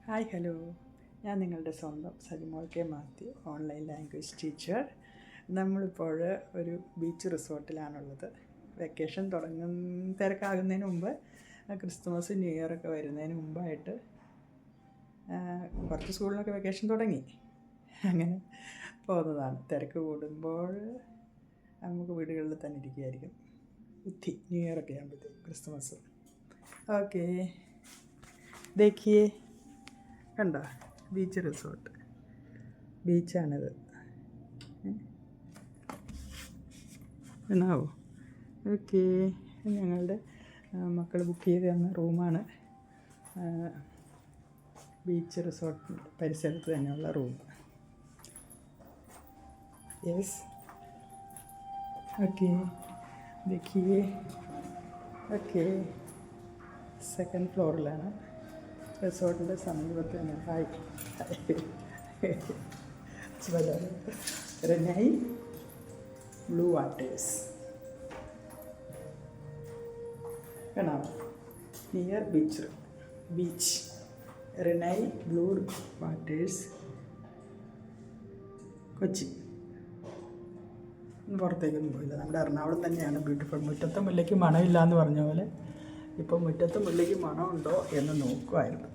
Hi hello, ഞാൻ നിങ്ങളുടെ സ്വന്തം Sajimol K Mathew, online language teacher. നമ്മളിപ്പോൾ ഒരു ബീച്ച് റിസോർട്ടിലാണുള്ളത്. വെക്കേഷൻ തിരക്കാകുന്നതിന് മുമ്പ്, ക്രിസ്തുമസ് ന്യൂ ഇയറൊക്കെ വരുന്നതിന് മുമ്പായിട്ട് കുറച്ച് സ്കൂളിലൊക്കെ വെക്കേഷൻ തുടങ്ങി. അങ്ങനെ പോകുന്നതാണ്. തിരക്ക് കൂടുമ്പോൾ നമുക്ക് വീടുകളിൽ തന്നെ ഇരിക്കുകയായിരിക്കും. ന്യൂ ഇയറൊക്കെ ആകുമ്പോഴത്തേക്കും ക്രിസ്തുമസ്. ഓക്കെ, ദേഖിയേ, കണ്ടോ ബീച്ച് റിസോർട്ട്, ബീച്ചാണിത്. എന്നാവോ? ഓക്കെ, ഞങ്ങളുടെ മക്കൾ ബുക്ക് ചെയ്ത് തന്ന റൂമാണ്. ബീച്ച് റിസോർട്ട് പരിസരത്ത് തന്നെയുള്ള റൂം. യെസ്, ഓക്കെ, देखिए. ഓക്കെ, സെക്കൻഡ് ഫ്ലോറിലാണ്. റിസോർട്ടിൻ്റെ സമീപത്ത് തന്നെ. ഹായ് റെനൈ ബ്ലൂ വാട്ടേഴ്സ് കാണാം. Near beach Renai blue waters, Kochi. പുറത്തേക്കൊന്നും പോയില്ല. നമ്മുടെ എറണാകുളം തന്നെയാണ് ബ്യൂട്ടിഫുൾ. മുറ്റത്തെ മുല്ലയ്ക്ക് മണമില്ല എന്ന് പറഞ്ഞ പോലെ ഇപ്പോൾ മുറ്റത്തെ മുല്ലയ്ക്ക് മണമുണ്ടോ എന്ന് നോക്കുമായിരുന്നു.